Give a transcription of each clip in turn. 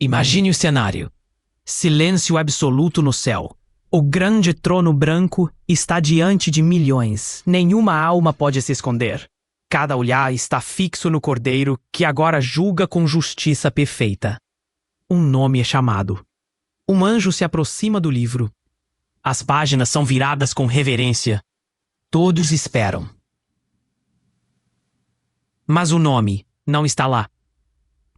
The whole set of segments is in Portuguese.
Imagine o cenário. Silêncio absoluto no céu. O grande trono branco está diante de milhões. Nenhuma alma pode se esconder. Cada olhar está fixo no Cordeiro, que agora julga com justiça perfeita. Um nome é chamado. Um anjo se aproxima do livro. As páginas são viradas com reverência. Todos esperam. Mas o nome não está lá.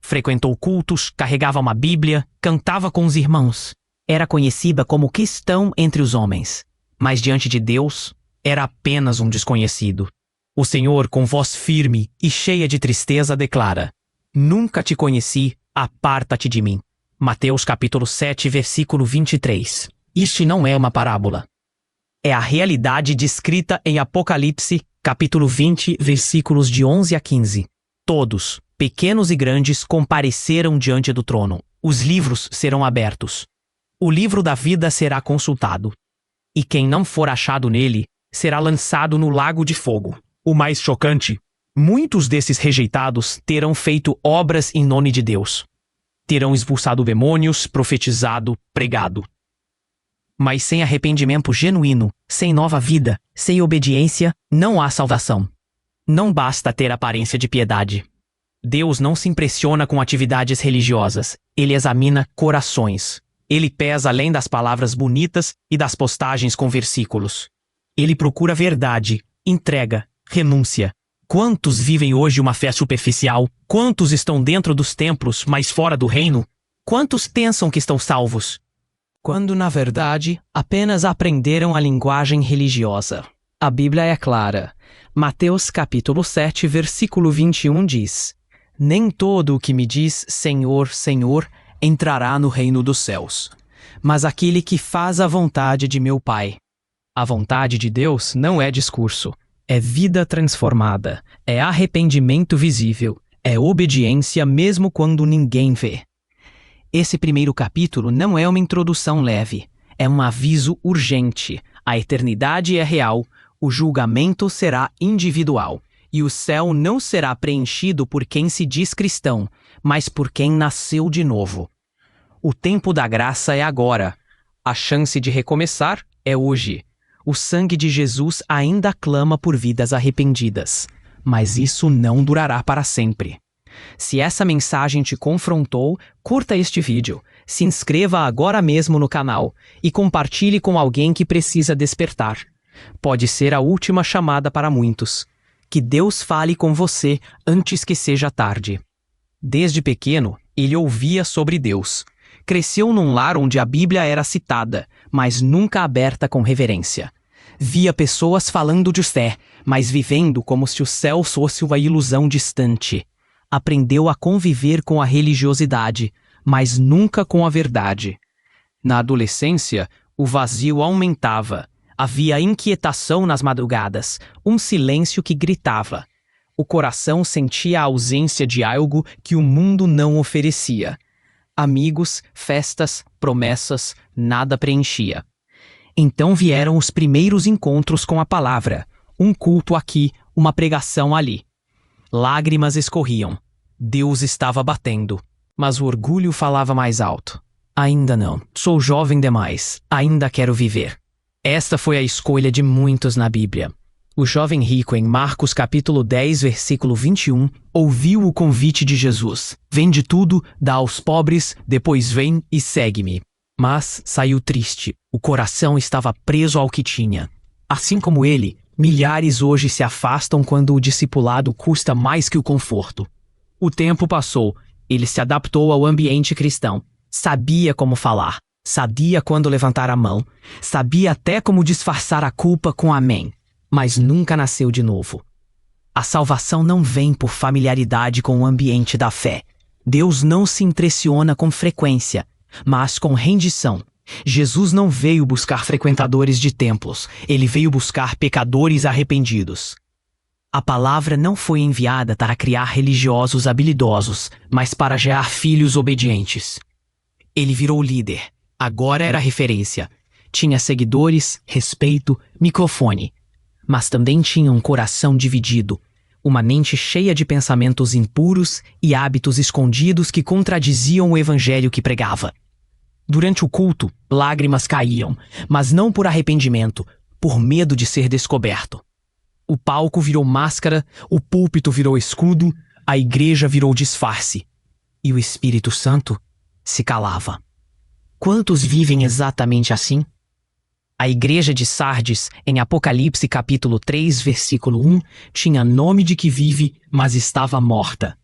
Frequentou cultos, carregava uma Bíblia, cantava com os irmãos. Era conhecida como cristão entre os homens. Mas diante de Deus, era apenas um desconhecido. O Senhor, com voz firme e cheia de tristeza, declara: Nunca te conheci, aparta-te de mim. Mateus capítulo 7, versículo 23. Isto não é uma parábola. É a realidade descrita em Apocalipse, capítulo 20, versículos de 11 a 15. Todos, pequenos e grandes, compareceram diante do trono. Os livros serão abertos. O livro da vida será consultado. E quem não for achado nele, será lançado no lago de fogo. O mais chocante: muitos desses rejeitados terão feito obras em nome de Deus. Terão expulsado demônios, profetizado, pregado. Mas sem arrependimento genuíno, sem nova vida, sem obediência, não há salvação. Não basta ter aparência de piedade. Deus não se impressiona com atividades religiosas. Ele examina corações. Ele pesa além das palavras bonitas e das postagens com versículos. Ele procura verdade, entrega, renúncia. Quantos vivem hoje uma fé superficial? Quantos estão dentro dos templos, mas fora do reino? Quantos pensam que estão salvos, quando na verdade apenas aprenderam a linguagem religiosa? A Bíblia é clara. Mateus capítulo 7, versículo 21 diz: Nem todo o que me diz Senhor, Senhor, entrará no reino dos céus, mas aquele que faz a vontade de meu Pai. A vontade de Deus não é discurso. É vida transformada, é arrependimento visível, é obediência mesmo quando ninguém vê. Esse primeiro capítulo não é uma introdução leve, é um aviso urgente. A eternidade é real, o julgamento será individual, e o céu não será preenchido por quem se diz cristão, mas por quem nasceu de novo. O tempo da graça é agora. A chance de recomeçar é hoje. O sangue de Jesus ainda clama por vidas arrependidas, mas isso não durará para sempre. Se essa mensagem te confrontou, curta este vídeo, se inscreva agora mesmo no canal e compartilhe com alguém que precisa despertar. Pode ser a última chamada para muitos. Que Deus fale com você antes que seja tarde. Desde pequeno, ele ouvia sobre Deus. Cresceu num lar onde a Bíblia era citada, mas nunca aberta com reverência. Via pessoas falando de fé, mas vivendo como se o céu fosse uma ilusão distante. Aprendeu a conviver com a religiosidade, mas nunca com a verdade. Na adolescência, o vazio aumentava. Havia inquietação nas madrugadas, um silêncio que gritava. O coração sentia a ausência de algo que o mundo não oferecia. Amigos, festas, promessas, nada preenchia. Então vieram os primeiros encontros com a palavra. Um culto aqui, uma pregação ali. Lágrimas escorriam. Deus estava batendo. Mas o orgulho falava mais alto. Ainda não. Sou jovem demais. Ainda quero viver. Esta foi a escolha de muitos na Bíblia. O jovem rico, em Marcos capítulo 10, versículo 21, ouviu o convite de Jesus. Vende tudo, dá aos pobres, depois vem e segue-me. Mas saiu triste. O coração estava preso ao que tinha. Assim como ele, milhares hoje se afastam quando o discipulado custa mais que o conforto. O tempo passou. Ele se adaptou ao ambiente cristão. Sabia como falar. Sabia quando levantar a mão. Sabia até como disfarçar a culpa com amém. Mas nunca nasceu de novo. A salvação não vem por familiaridade com o ambiente da fé. Deus não se impressiona com frequência, mas com rendição. Jesus não veio buscar frequentadores de templos, ele veio buscar pecadores arrependidos. A palavra não foi enviada para criar religiosos habilidosos, mas para gerar filhos obedientes. Ele virou líder, agora era referência. Tinha seguidores, respeito, microfone. Mas também tinha um coração dividido. uma mente cheia de pensamentos impuros e hábitos escondidos que contradiziam o evangelho que pregava. Durante o culto, lágrimas caíam, mas não por arrependimento, por medo de ser descoberto. O palco virou máscara, o púlpito virou escudo, a igreja virou disfarce. E o Espírito Santo se calava. Quantos vivem exatamente assim? A igreja de Sardes, em Apocalipse capítulo 3, versículo 1, tinha nome de que vive, mas estava morta.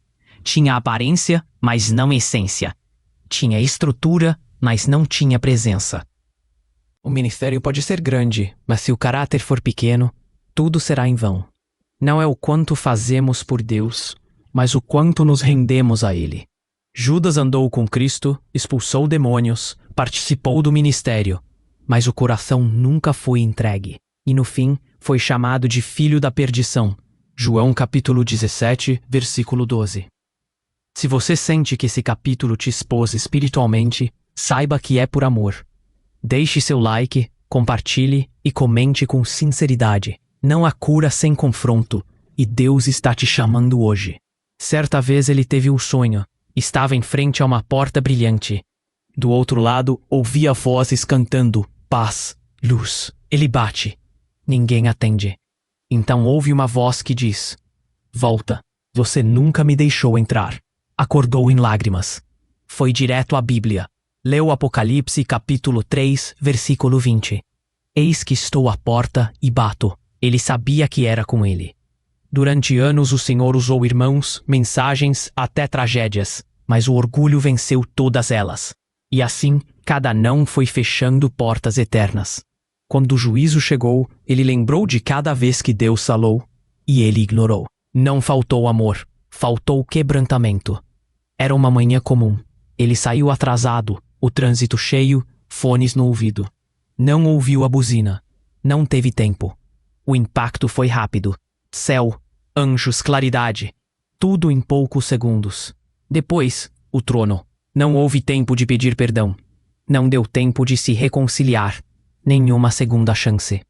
Tinha aparência, mas não essência. Tinha estrutura, mas não tinha presença. O ministério pode ser grande, mas se o caráter for pequeno, tudo será em vão. Não é o quanto fazemos por Deus, mas o quanto nos rendemos a Ele. Judas andou com Cristo, expulsou demônios, participou do ministério, mas o coração nunca foi entregue, e no fim foi chamado de filho da perdição. João capítulo 17, versículo 12. Se você sente que esse capítulo te expôs espiritualmente, saiba que é por amor. Deixe seu like, compartilhe e comente com sinceridade. Não há cura sem confronto, e Deus está te chamando hoje. Certa vez ele teve um sonho. Estava em frente a uma porta brilhante. Do outro lado, ouvia vozes cantando, paz, luz. Ele bate. Ninguém atende. Então ouve uma voz que diz, volta, você nunca me deixou entrar. Acordou em lágrimas. Foi direto à Bíblia. Leu Apocalipse capítulo 3, versículo 20. Eis que estou à porta e bato. Ele sabia que era com ele. Durante anos o Senhor usou irmãos, mensagens, até tragédias, mas o orgulho venceu todas elas. E assim, cada não foi fechando portas eternas. Quando o juízo chegou, ele lembrou de cada vez que Deus falou, e ele ignorou. Não faltou amor, faltou quebrantamento. Era uma manhã comum. Ele saiu atrasado, o trânsito cheio, fones no ouvido. Não ouviu a buzina. Não teve tempo. O impacto foi rápido. Céu, anjos, claridade. Tudo em poucos segundos. Depois, o trono. Não houve tempo de pedir perdão. Não deu tempo de se reconciliar. Nenhuma segunda chance.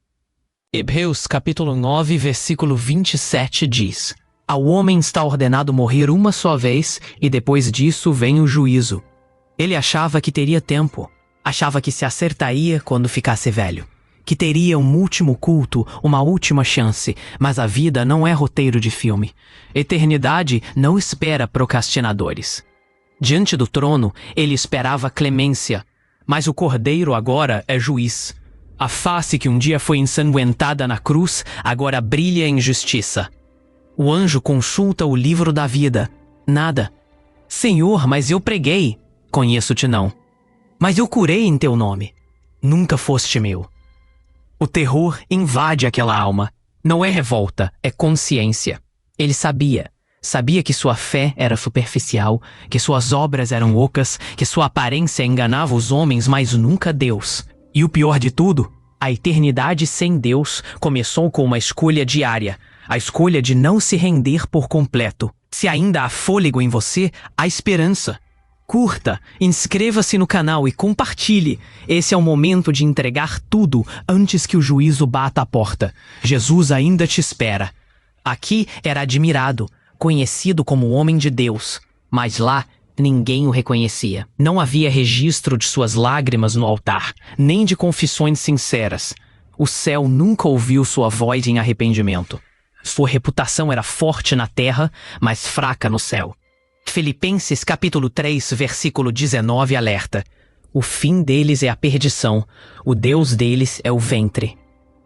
Hebreus capítulo 9, versículo 27 diz: ao homem está ordenado morrer uma só vez, e depois disso vem o juízo. Ele achava que teria tempo. Achava que se acertaria quando ficasse velho. Que teria um último culto, uma última chance, mas a vida não é roteiro de filme. Eternidade não espera procrastinadores. Diante do trono, ele esperava clemência, mas o Cordeiro agora é juiz. A face que um dia foi ensanguentada na cruz, agora brilha em justiça. O anjo consulta o livro da vida. Nada. Senhor, mas eu preguei. Conheço-te não. Mas eu curei em teu nome. Nunca foste meu. O terror invade aquela alma. Não é revolta, é consciência. Ele sabia. Sabia que sua fé era superficial, que suas obras eram ocas, que sua aparência enganava os homens, mas nunca Deus. E o pior de tudo, a eternidade sem Deus começou com uma escolha diária. A escolha de não se render por completo. Se ainda há fôlego em você, há esperança. Curta, inscreva-se no canal e compartilhe. Esse é o momento de entregar tudo antes que o juízo bata a porta. Jesus ainda te espera. Aqui era admirado, conhecido como homem de Deus, mas lá ninguém o reconhecia. Não havia registro de suas lágrimas no altar, nem de confissões sinceras. O céu nunca ouviu sua voz em arrependimento. Sua reputação era forte na terra, mas fraca no céu. Filipenses capítulo 3, versículo 19 alerta: o fim deles é a perdição, o Deus deles é o ventre.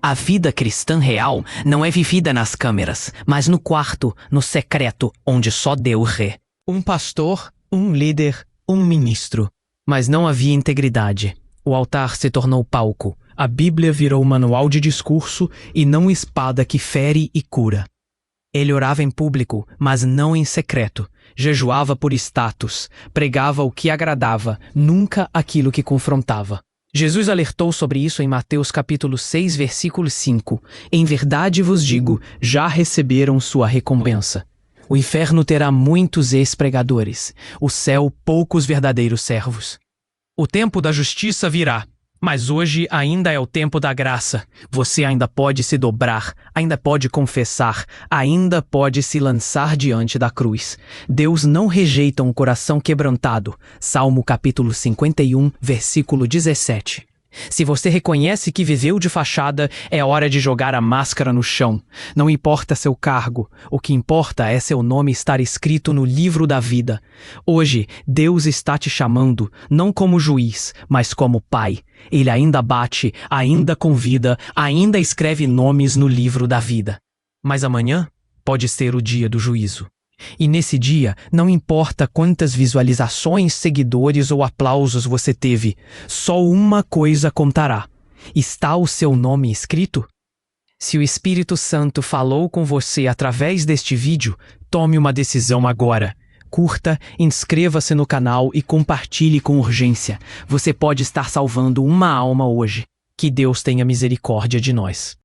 A vida cristã real não é vivida nas câmeras, mas no quarto, no secreto, onde só Deus vê. Um pastor, um líder, um ministro. Mas não havia integridade. O altar se tornou palco. A Bíblia virou manual de discurso e não espada que fere e cura. Ele orava em público, mas não em secreto. Jejuava por status. Pregava o que agradava, nunca aquilo que confrontava. Jesus alertou sobre isso em Mateus capítulo 6, versículo 5. Em verdade vos digo, já receberam sua recompensa. O inferno terá muitos ex-pregadores, o céu poucos verdadeiros servos. O tempo da justiça virá. Mas hoje ainda é o tempo da graça. Você ainda pode se dobrar, ainda pode confessar, ainda pode se lançar diante da cruz. Deus não rejeita um coração quebrantado. Salmo capítulo 51, versículo 17. Se você reconhece que viveu de fachada, é hora de jogar a máscara no chão. Não importa seu cargo, o que importa é seu nome estar escrito no livro da vida. Hoje, Deus está te chamando, não como juiz, mas como pai. Ele ainda bate, ainda convida, ainda escreve nomes no livro da vida. Mas amanhã pode ser o dia do juízo. E nesse dia, não importa quantas visualizações, seguidores ou aplausos você teve, só uma coisa contará: está o seu nome escrito? Se o Espírito Santo falou com você através deste vídeo, tome uma decisão agora. Curta, inscreva-se no canal e compartilhe com urgência. Você pode estar salvando uma alma hoje. Que Deus tenha misericórdia de nós.